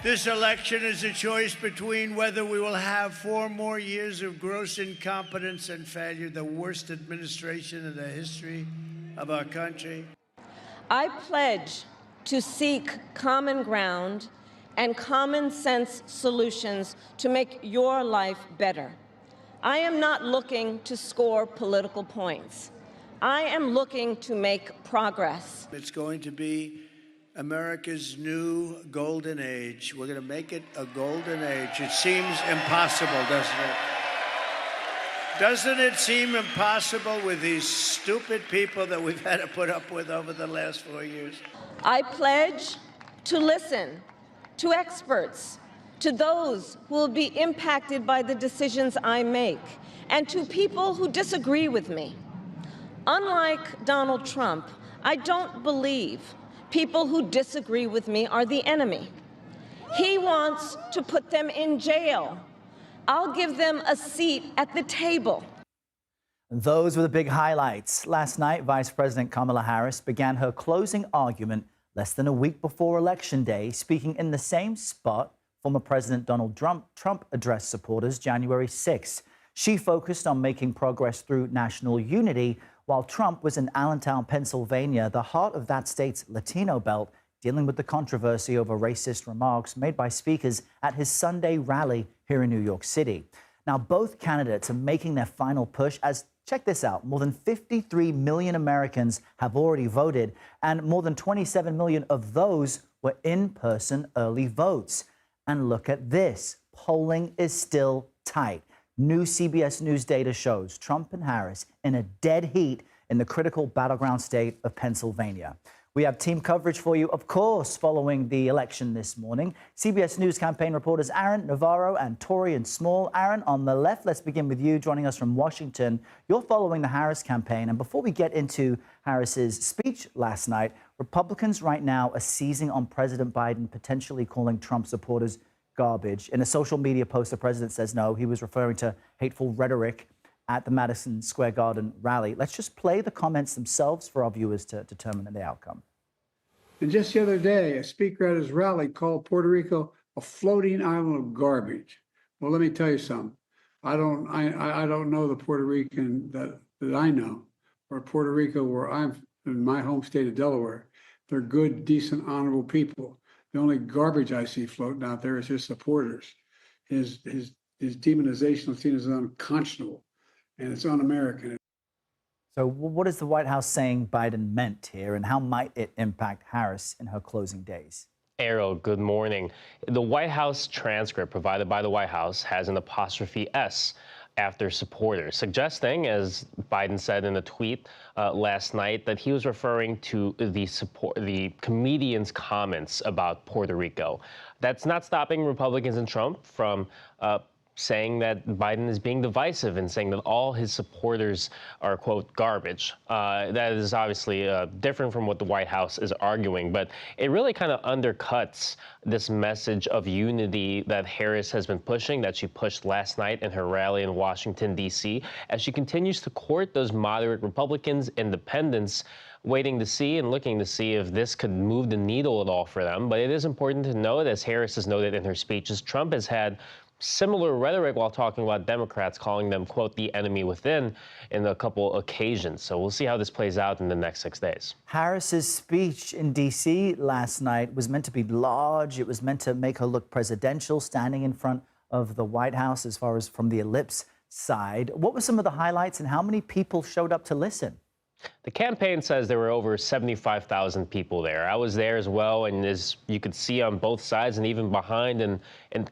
This election is a choice between whether we will have 4 more years of gross incompetence and failure, the worst administration in the history of our country. I pledge to seek common ground and common sense solutions to make your life better. I am not looking to score political points. I am looking to make progress. It's going to be America's new golden age. We're going to make it a golden age. It seems impossible, doesn't it? Doesn't it seem impossible with these stupid people that we've had to put up with over the last 4 years? I pledge to listen to experts, to those who will be impacted by the decisions I make, and to people who disagree with me. Unlike Donald Trump, I don't believe people who disagree with me are the enemy. He wants to put them in jail. I'll give them a seat at the table. Those were the big highlights. Last night, Vice President Kamala Harris began her closing argument less than a week before Election Day, speaking in the same spot former President Donald Trump addressed supporters January 6. She focused on making progress through national unity, while Trump was in Allentown, Pennsylvania, the heart of that state's Latino belt, dealing with the controversy over racist remarks made by speakers at his Sunday rally here in New York City. Now, both candidates are making their final push as, check this out, more than 53 million Americans have already voted, and more than 27 million of those were in-person early votes. And look at this, polling is still tight. New CBS News data shows Trump and Harris in a dead heat in the critical battleground state of Pennsylvania. We have team coverage for you, of course, following the election this morning. CBS News campaign reporters Aaron, Navarro, and Taurean Small. Aaron, on the left, let's begin with you, joining us from Washington. You're following the Harris campaign. And before we get into Harris's speech last night, Republicans right now are seizing on President Biden, potentially calling Trump supporters garbage. In a social media post, the president says no, he was referring to hateful rhetoric at the Madison Square Garden rally. Let's just play the comments themselves for our viewers to determine the outcome. And just the other day, a speaker at his rally called Puerto Rico a floating island of garbage. Well, let me tell you something. I don't know the Puerto Rican that I know, or Puerto Rico, where I'm in my home state of Delaware. They're good, decent, honorable people. The only garbage I see floating out there is his supporters. His demonization of Latinos is unconscionable, and it's un-American. So what is the White House saying Biden meant here, and how might it impact Harris in her closing days? Errol, good morning. The White House transcript provided by the White House has an apostrophe S after supporters, suggesting, as Biden said in a tweet last night, that he was referring to the comedian's comments about Puerto Rico. That's not stopping Republicans and Trump from saying that Biden is being divisive and saying that all his supporters are, quote, garbage. That is obviously different from what the White House is arguing, but it really kind of undercuts this message of unity that Harris has been pushing, that she pushed last night in her rally in Washington, D.C., as she continues to court those moderate Republicans, independents, waiting to see and looking to see if this could move the needle at all for them. But it is important to note, as Harris has noted in her speeches, Trump has had similar rhetoric while talking about Democrats, calling them, quote, the enemy within in a couple occasions. So we'll see how this plays out in the next 6 days. Harris's speech in D.C. last night was meant to be large. It was meant to make her look presidential, standing in front of the White House as far as from the ellipse side. What were some of the highlights and how many people showed up to listen? The campaign says there were over 75,000 people there. I was there as well, and as you could see on both sides and even behind and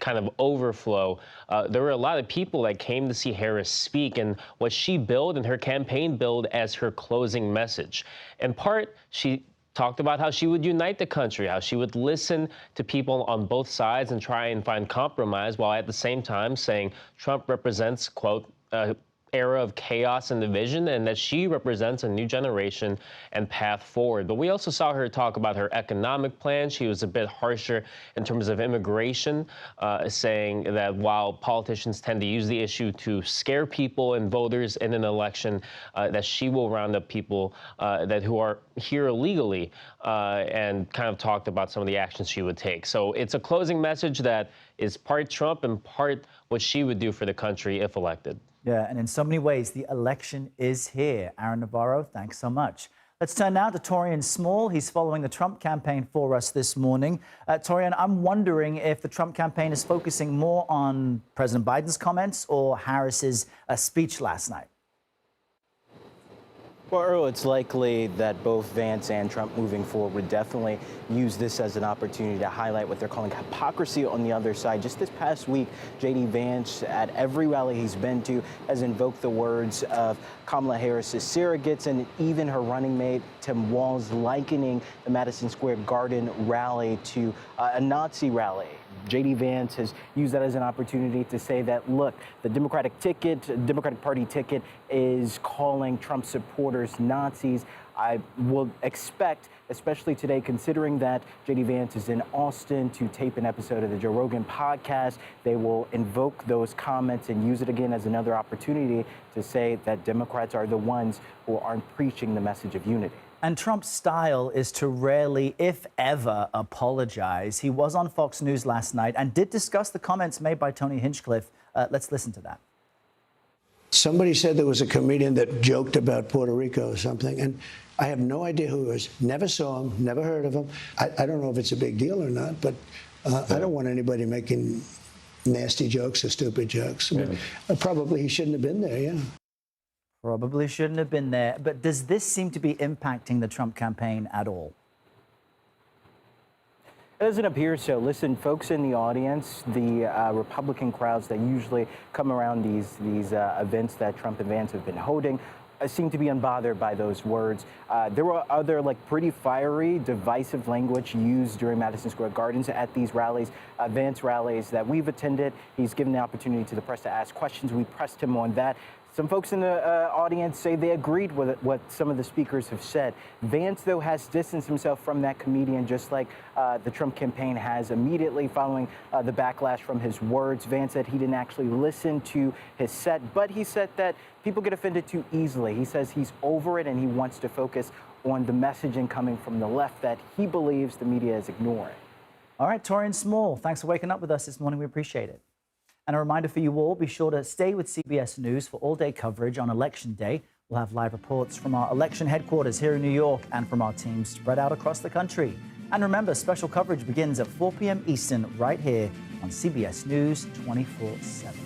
kind of overflow, there were a lot of people that came to see Harris speak and what she billed and her campaign billed as her closing message. In part, she talked about how she would unite the country, how she would listen to people on both sides and try and find compromise, while at the same time saying Trump represents, quote, era of chaos and division, and that she represents a new generation and path forward. But we also saw her talk about her economic plan. She was a bit harsher in terms of immigration, saying that while politicians tend to use the issue to scare people and voters in an election, that she will round up people who are here illegally, and kind of talked about some of the actions she would take. So it's a closing message that is part Trump and part what she would do for the country if elected. Yeah, and in so many ways, the election is here. Aaron Navarro, thanks so much. Let's turn now to Taurean Small. He's following the Trump campaign for us this morning. Taurean, I'm wondering if the Trump campaign is focusing more on President Biden's comments or Harris's speech last night. Well, Earl, it's likely that both Vance and Trump moving forward would definitely use this as an opportunity to highlight what they're calling hypocrisy on the other side. Just this past week, J.D. Vance, at every rally he's been to, has invoked the words of Kamala Harris's surrogates and even her running mate, Tim Walz, likening the Madison Square Garden rally to a Nazi rally. J.D. Vance has used that as an opportunity to say that, look, the Democratic Party ticket is calling Trump supporters Nazis. I will expect, especially today, considering that J.D. Vance is in Austin to tape an episode of the Joe Rogan podcast, they will invoke those comments and use it again as another opportunity to say that Democrats are the ones who aren't preaching the message of unity. And Trump's style is to rarely, if ever, apologize. He was on Fox News last night and did discuss the comments made by Tony Hinchcliffe. Let's listen to that. Somebody said there was a comedian that joked about Puerto Rico or something, and I have no idea who he was. Never saw him, never heard of him. I don't know if it's a big deal or not, but I don't want anybody making nasty jokes or stupid jokes. Yeah. Probably he shouldn't have been there, yeah. Probably shouldn't have been there. But does this seem to be impacting the Trump campaign at all? It doesn't appear so. Listen, folks in the audience, the Republican crowds that usually come around these events that Trump and Vance have been holding seem to be unbothered by those words. There were other pretty fiery, divisive language used during Madison Square Gardens at these rallies, Vance rallies that we've attended. He's given the opportunity to the press to ask questions. We pressed him on that. Some folks in the audience say they agreed with what some of the speakers have said. Vance, though, has distanced himself from that comedian, just like the Trump campaign has immediately following the backlash from his words. Vance said he didn't actually listen to his set, but he said that people get offended too easily. He says he's over it and he wants to focus on the messaging coming from the left that he believes the media is ignoring. All right, Taurean Small, thanks for waking up with us this morning. We appreciate it. And a reminder for you all, be sure to stay with CBS News for all-day coverage on Election Day. We'll have live reports from our election headquarters here in New York and from our teams spread out across the country. And remember, special coverage begins at 4 p.m. Eastern right here on CBS News 24/7.